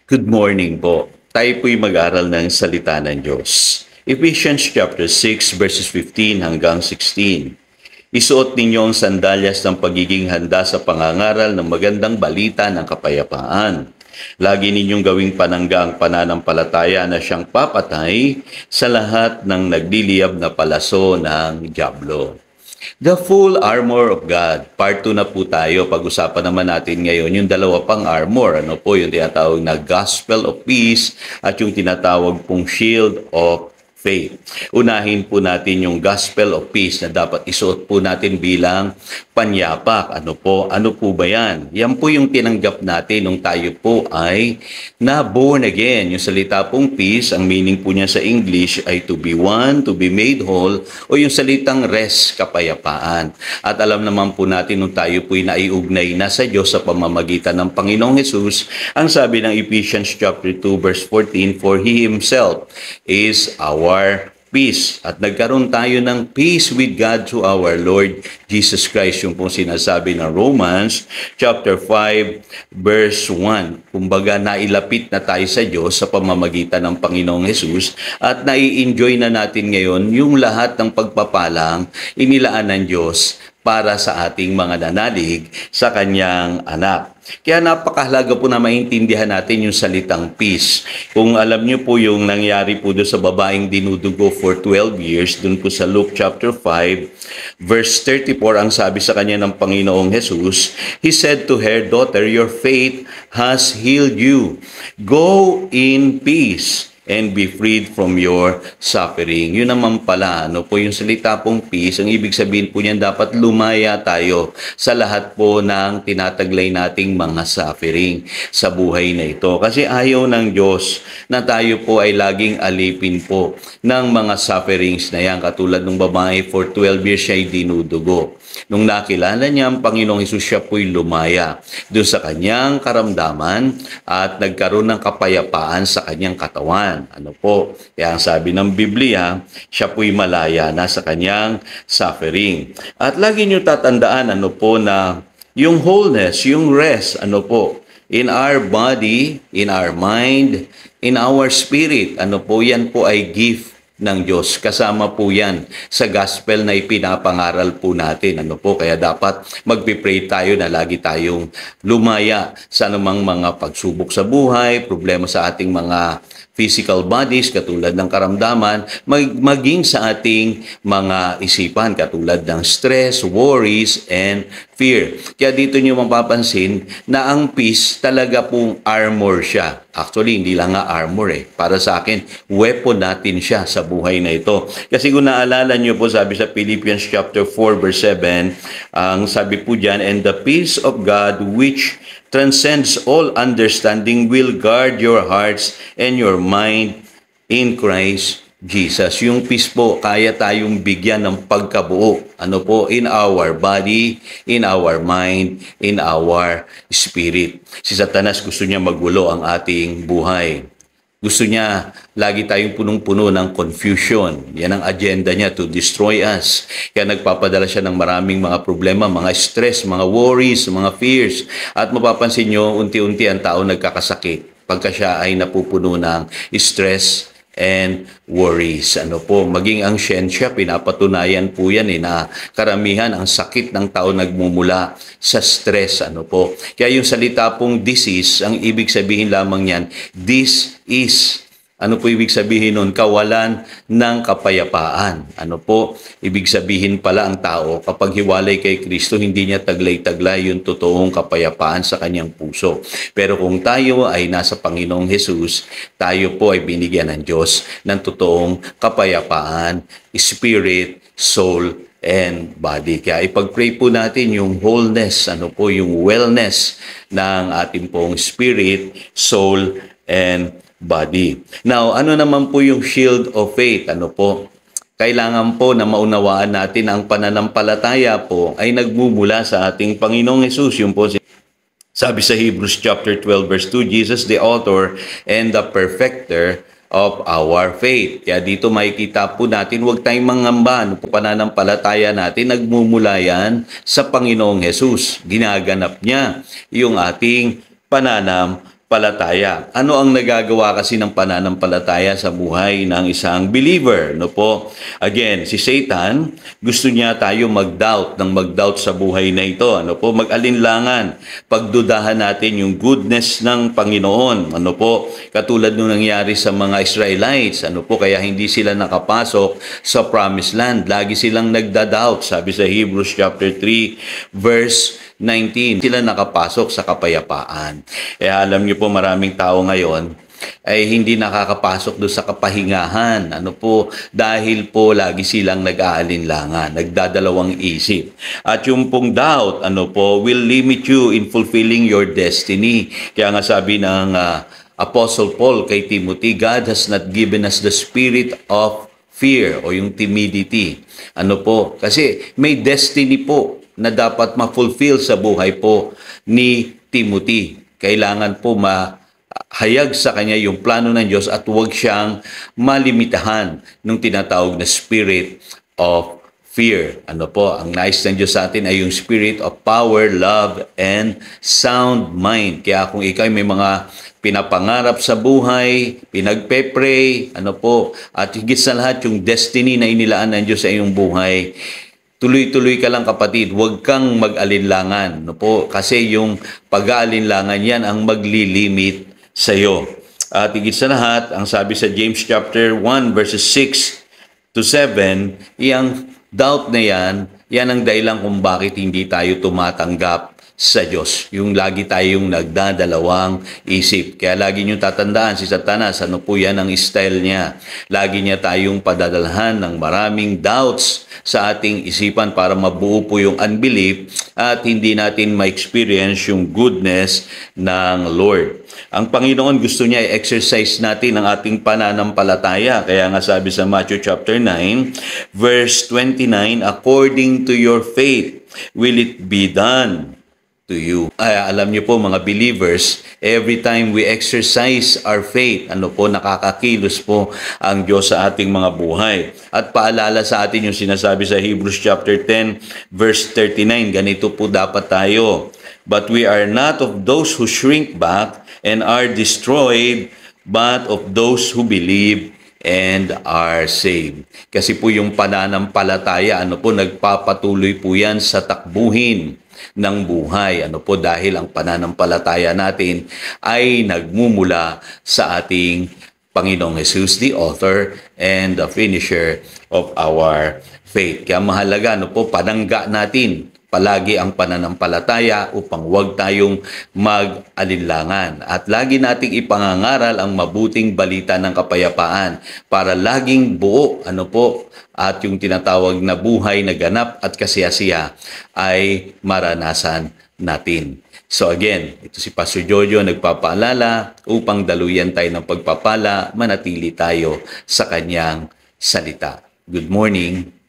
Good morning po. Tayo po'y mag-aral ng salita ng Diyos. Ephesians chapter 6 verses 15 hanggang 16. Isuot ninyo ang sandalyas ng pagiging handa sa pangangaral ng magandang balita ng kapayapaan. Lagi ninyong gawing panangga ang pananampalataya na siyang papatay sa lahat ng nagliliyab na palaso ng dyablo. The full armor of God. Part 2 na po tayo. Pag-usapan naman natin ngayon yung dalawa pang armor. Ano po yung tinatawag na gospel of peace at yung tinatawag pong shield of faith. Unahin po natin yung gospel of peace na dapat isuot po natin bilang panyapak. Ano po ba yan? Yan po yung tinanggap natin nung tayo po ay na born again. Yung salita pong peace, ang meaning po niya sa English ay to be one, to be made whole, o yung salitang rest, kapayapaan. At alam naman po natin nung tayo po'y naiugnay na sa Diyos sa pamamagitan ng Panginoong Hesus, ang sabi ng Ephesians chapter 2 verse 14, for He Himself is our peace. At nagkaroon tayo ng peace with God through our Lord Jesus Christ. Yung pong sinasabi ng Romans chapter 5 verse 1. Kumbaga nailapit na tayo sa Diyos sa pamamagitan ng Panginoong Hesus at nai-enjoy na natin ngayon yung lahat ng pagpapalang inilaan ng Diyos para sa ating mga nanalig sa kanyang anak. Kaya napakahalaga po na maintindihan natin yung salitang peace. Kung alam niyo po yung nangyari po doon sa babaeng dinudugo for 12 years, doon po sa Luke chapter 5, verse 34, ang sabi sa kanya ng Panginoong Jesus, He said to her, Daughter, your faith has healed you. Go in peace and be freed from your suffering. Yun naman pala, po yung salita pong peace, ang ibig sabihin po niyan dapat lumaya tayo sa lahat po ng tinataglay nating mga suffering sa buhay na ito. Kasi ayaw ng Diyos na tayo po ay laging alipin po ng mga sufferings na yan. Katulad ng babae, for 12 years siya ay dinudugo. Nung nakilala niya ang Panginoong Hesus, siya po'y lumaya doon sa kanyang karamdaman at nagkaroon ng kapayapaan sa kanyang katawan. Kaya ang sabi ng Biblia, siya po'y malaya na sa kanyang suffering. At lagi niyo tatandaan, na yung wholeness, yung rest, in our body, in our mind, in our spirit, yan po ay gift ng Diyos. Kasama po yan sa gospel na ipinapangaral po natin. Kaya dapat magpipray tayo na lagi tayong lumaya sa anumang mga pagsubok sa buhay, problema sa ating mga physical bodies, katulad ng karamdaman, maging sa ating mga isipan, katulad ng stress, worries, and fear. Kaya dito niyo mapapansin na ang peace talaga pong armor siya. Actually, hindi lang nga armor Para sa akin, weapon natin siya sa buhay na ito. Kasi kung naalala niyo po, sabi sa Philippians chapter 4 verse 7, ang sabi po diyan, and the peace of God which transcends all understanding will guard your hearts and your mind in Christ Jesus. Yung peace po, kaya tayong bigyan ng pagkabuo. In our body, in our mind, in our spirit. Si Satanas gusto niya magulo ang ating buhay. Gusto niya lagi tayong punong-puno ng confusion. Yan ang agenda niya, to destroy us. Kaya nagpapadala siya ng maraming mga problema, mga stress, mga worries, mga fears. At mapapansin nyo, unti-unti ang tao nagkakasakit pagka siya ay napupuno ng stress and worries. Maging ang siyensya, pinapatunayan po yan na karamihan ang sakit ng tao nagmumula sa stress. Kaya yung salita pong disease, ang ibig sabihin lamang yan, this is. Ibig sabihin nun? Kawalan ng kapayapaan. Ibig sabihin pala ang tao, kapag hiwalay kay Kristo, hindi niya taglay-taglay yung totoong kapayapaan sa kanyang puso. Pero kung tayo ay nasa Panginoong Hesus, tayo po ay binigyan ng Diyos ng totoong kapayapaan, spirit, soul, and body. Kaya ipag-pray po natin yung wholeness, yung wellness ng ating pong spirit, soul, and body. Now, ano naman po yung shield of faith? Kailangan po na maunawaan natin ang pananampalataya po ay nagmumula sa ating Panginoong Hesus. Yung po sabi sa Hebrews chapter 12 verse 2, Jesus the author and the perfecter of our faith. Kaya dito makikita po natin, huwag tayong mangamba. Pananampalataya natin, nagmumula yan sa Panginoong Hesus. Ginaganap niya yung ating pananampalataya. palataya. Ano ang nagagawa kasi ng pananampalataya sa buhay ng isang believer? No po? Again, si Satan, gusto niya tayo mag-doubt sa buhay na ito. Ano po? Mag-alinlangan. Pagdudahan natin yung goodness ng Panginoon. Ano po? Katulad nung nangyari sa mga Israelites. Ano po? Kaya hindi sila nakapasok sa promised land. Lagi silang nagda-doubt. Sabi sa Hebrews chapter 3 verse 19, sila nakapasok sa kapayapaan. Alam niyo po, maraming tao ngayon ay hindi nakakapasok doon sa kapahingahan. Ano po? Dahil po lagi silang nag-aalinlangan, nagdadalawang isip. At yung pong doubt, ano po, will limit you in fulfilling your destiny. Kaya nga sabi ng Apostle Paul kay Timothy, God has not given us the spirit of fear o yung timidity. Ano po? Kasi may destiny po na dapat ma-fulfill sa buhay po ni Timothy. Kailangan po mahayag sa kanya yung plano ng Diyos at huwag siyang malimitahan ng tinatawag na spirit of fear. Ano po? Ang nais ng Diyos sa atin ay yung spirit of power, love, and sound mind. Kaya kung ikaw may mga pinapangarap sa buhay, pinagpe-pray, ano po, at higit sa lahat yung destiny na inilaan ng Diyos sa iyong buhay, tuloy-tuloy ka lang kapatid, huwag kang mag-alinlangan. No po? Kasi yung pag-aalinlangan yan ang maglilimit sa iyo. At higit sa lahat, ang sabi sa James chapter 1 verses 6 to 7, iyang doubt na yan ang dahilan kung bakit hindi tayo tumatanggap sa Diyos. Yung lagi tayong nagdadalawang isip. Kaya lagi nyo tatandaan si Satanas, ano po yan ang style niya. Lagi niya tayong padadalhan ng maraming doubts sa ating isipan para mabuo po yung unbelief at hindi natin ma-experience yung goodness ng Lord. Ang Panginoon gusto niya i-exercise natin ang ating pananampalataya. Kaya nga sabi sa Matthew chapter 9, verse 29, according to your faith will it be done to you. Alam niyo po mga believers, every time we exercise our faith, ano po, nakakakilos po ang Diyos sa ating mga buhay. At paalala sa atin yung sinasabi sa Hebrews chapter 10 verse 39, ganito po dapat tayo. But we are not of those who shrink back and are destroyed, but of those who believe and are saved. Kasi po yung pananampalataya, ano po, nagpapatuloy po yan sa takbuhin ng buhay. Ano po, dahil ang pananampalataya natin ay nagmumula sa ating Panginoong Jesus, the author and the finisher of our faith. Kaya mahalaga, ano po, panangga natin palagi ang pananampalataya upang huwag tayong mag-alinlangan. At lagi nating ipangangaral ang mabuting balita ng kapayapaan para laging buo, ano po, at yung tinatawag na buhay na ganap at kasiyasiya ay maranasan natin. So again, ito si Pastor Jojo nagpapaalala upang daluyan tayo ng pagpapala, manatili tayo sa kanyang salita. Good morning.